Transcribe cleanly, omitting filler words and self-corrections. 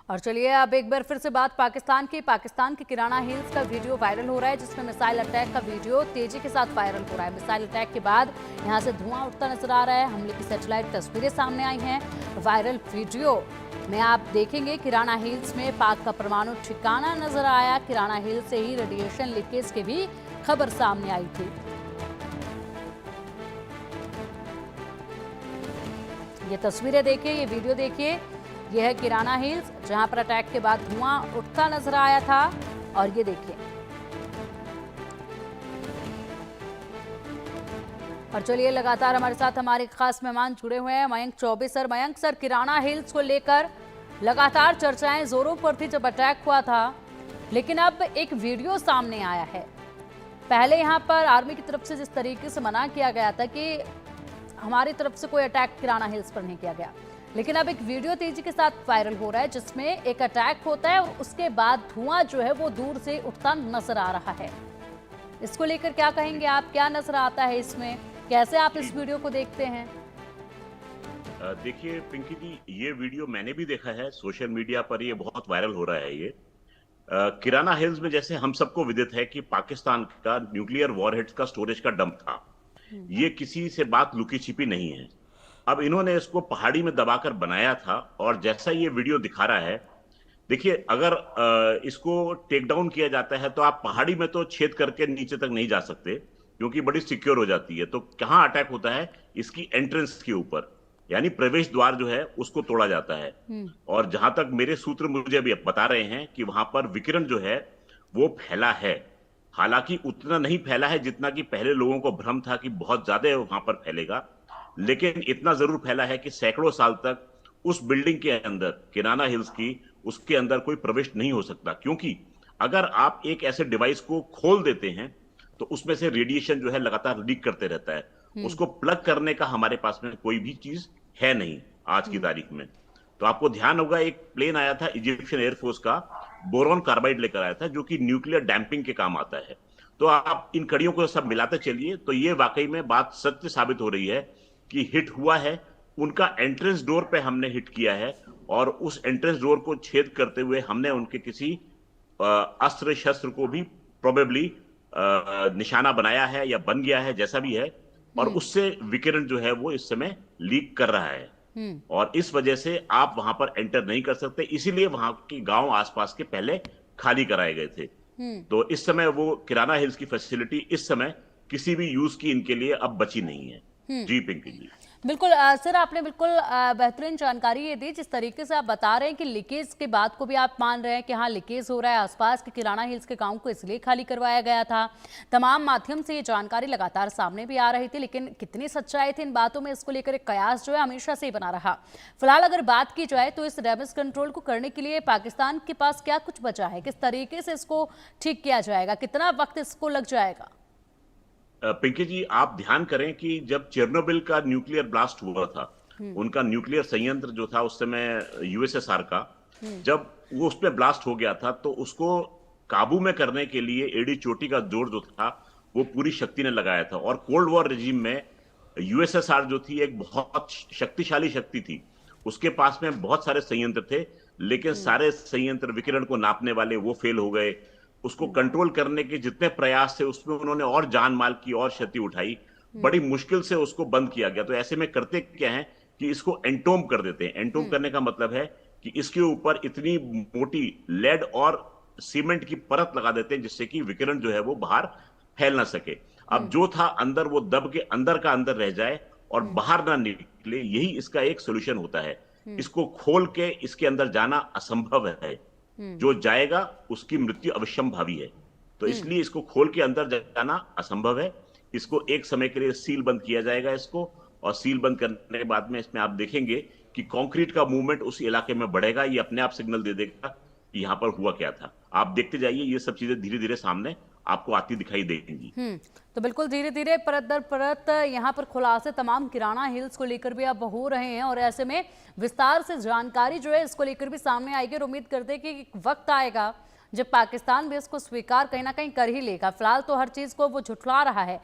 और चलिए अब एक बार फिर से बात पाकिस्तान के किराना हिल्स का वीडियो वायरल हो रहा है, जिसमें मिसाइल अटैक का वीडियो तेजी के साथ वायरल हो रहा है। मिसाइल अटैक के बाद यहां से धुआं उठता नजर आ रहा है। हमले की सैटेलाइट तस्वीरें सामने आई हैं। वायरल वीडियो में आप देखेंगे किराना हिल्स में पाक का परमाणु ठिकाना नजर आया। किराना हिल्स से ही रेडिएशन लीकेज की भी खबर सामने आई थी। ये तस्वीरें देखिए, ये वीडियो देखिए। यह है किराना हिल्स, जहां पर अटैक के बाद धुआं उठता नजर आया था। और ये देखिए, और चलिए लगातार हमारे साथ हमारे खास मेहमान जुड़े हुए हैं, मयंक चौबे सर। मयंक सर, किराना हिल्स को लेकर लगातार चर्चाएं जोरों पर थी जब अटैक हुआ था, लेकिन अब एक वीडियो सामने आया है। पहले यहां पर आर्मी की तरफ से जिस तरीके से मना किया गया था कि हमारी तरफ से कोई अटैक किराना हिल्स पर नहीं किया गया, लेकिन अब एक वीडियो तेजी के साथ वायरल हो रहा है जिसमें एक अटैक होता है और उसके बाद धुआं जो है वो दूर से उठता नजर आ रहा है। इसको लेकर क्या कहेंगे आप? क्या नजर आता है इसमें? कैसे आप इस वीडियो को देखते हैं? देखिए पिंकी जी, ये वीडियो मैंने भी देखा है, सोशल मीडिया पर ये बहुत वायरल हो रहा है। ये किराना हिल्स में जैसे हम सबको विदित है कि पाकिस्तान का न्यूक्लियर वॉरहेड्स का स्टोरेज का डंप था। ये किसी से बात लुकी छिपी नहीं है। अब इन्होंने इसको पहाड़ी में दबाकर बनाया था और जैसा ये वीडियो दिखा रहा है, देखिए अगर इसको टेक डाउन किया जाता है तो आप पहाड़ी में तो छेद करके नीचे तक नहीं जा सकते, क्योंकि बड़ी सिक्योर हो जाती है। तो कहाँ अटैक होता है? इसकी एंट्रेंस के ऊपर, यानी प्रवेश द्वार जो है उसको तोड़ा जाता है। और जहां तक मेरे सूत्र मुझे अभी बता रहे हैं कि वहां पर विकिरण जो है वो फैला है। हालांकि उतना नहीं फैला है जितना कि पहले लोगों को भ्रम था कि बहुत ज्यादा वहां पर फैलेगा, लेकिन इतना जरूर फैला है कि सैकड़ों साल तक उस बिल्डिंग के अंदर, किराना हिल्स की, उसके अंदर कोई प्रवेश नहीं हो सकता। क्योंकि अगर आप एक ऐसे डिवाइस को खोल देते हैं तो उसमें से रेडिएशन जो है लगातार लीक करते रहता है। उसको प्लग करने का हमारे पास में कोई भी चीज है नहीं आज की तारीख में। तो आपको ध्यान होगा, एक प्लेन आया था इजिप्शियन एयरफोर्स का, बोरॉन कार्बाइड लेकर आया था, जो कि न्यूक्लियर डैंपिंग के काम आता है। तो आप इन कड़ियों को सब मिलाते चलिए तो ये वाकई में बात सत्य साबित हो रही है कि हिट हुआ है। उनका एंट्रेंस डोर पे हमने हिट किया है और उस एंट्रेंस डोर को छेद करते हुए हमने उनके किसी अस्त्र शस्त्र को भी प्रोबेबली निशाना बनाया है या बन गया है, जैसा भी है। और उससे विकिरण जो है वो इस समय लीक कर रहा है और इस वजह से आप वहां पर एंटर नहीं कर सकते। इसीलिए वहां के गांव आसपास के पहले खाली कराए गए थे। तो इस समय वो किराना हिल्स की फैसिलिटी इस समय किसी भी यूज की इनके लिए अब बची नहीं है। जी पिंकी जी। बिल्कुल सर, आपने बिल्कुल बेहतरीन जानकारी ये दी। जिस तरीके से आप बता रहे हैं कि लीकेज के बात को भी आप मान रहे हैं कि हाँ लीकेज हो रहा है, आसपास के किराना हिल्स के गांव को इसलिए खाली करवाया गया था। तमाम माध्यम से ये जानकारी लगातार सामने भी आ रही थी, लेकिन कितनी सच्चाई थी इन बातों में, इसको लेकर एक कयास जो है हमेशा से ही बना रहा। फिलहाल अगर बात की जाए तो इस डैमेज कंट्रोल को करने के लिए पाकिस्तान के पास क्या कुछ बचा है? किस तरीके से इसको ठीक किया जाएगा? कितना वक्त इसको लग जाएगा? पिंकी जी, आप ध्यान करें कि जब चेरनोबिल का न्यूक्लियर ब्लास्ट हुआ था, उनका न्यूक्लियर संयंत्र जो था उस समय यूएसएसआर का, जब वो उस पर ब्लास्ट हो गया था तो उसको काबू में करने के लिए एडी चोटी का जोर जो था वो पूरी शक्ति ने लगाया था। और कोल्ड वॉर रेजिम में यूएसएसआर जो थी एक बहुत शक्तिशाली शक्ति थी। उसके पास में बहुत सारे संयंत्र थे, लेकिन सारे संयंत्र विकिरण को नापने वाले वो फेल हो गए। उसको कंट्रोल करने के जितने प्रयास थे उसमें उन्होंने और जान माल की और क्षति उठाई। बड़ी मुश्किल से उसको बंद किया गया। तो ऐसे में करते क्या है कि इसको एंटोम कर देते हैं। एंटोम करने का मतलब है कि इसके ऊपर इतनी मोटी लेड और सीमेंट की परत लगा देते हैं जिससे कि विकिरण जो है वो बाहर फैल ना सके। अब जो था अंदर वो दब के अंदर का अंदर रह जाए और बाहर ना निकले, यही इसका एक सोल्यूशन होता है। इसको खोल के इसके अंदर जाना असंभव है। जो जाएगा उसकी मृत्यु अवश्यंभावी है। तो इसलिए इसको खोल के अंदर जाना असंभव है। इसको एक समय के लिए सील बंद किया जाएगा इसको, और सील बंद करने के बाद में इसमें आप देखेंगे कि कंक्रीट का मूवमेंट उस इलाके में बढ़ेगा। ये अपने आप सिग्नल दे देगा कि यहाँ पर हुआ क्या था। आप देखते जाइए, ये सब चीजें धीरे धीरे सामने आपको आती दिखाई देंगी। तो बिल्कुल धीरे धीरे परत दर परत यहाँ पर खुलासे तमाम किराना हिल्स को लेकर भी अब हो रहे हैं, और ऐसे में विस्तार से जानकारी जो है इसको लेकर भी सामने आएगी। और उम्मीद करते हैं कि वक्त आएगा जब पाकिस्तान भी इसको स्वीकार कहीं ना कहीं कर ही लेगा। फिलहाल तो हर चीज को वो झुठला रहा है,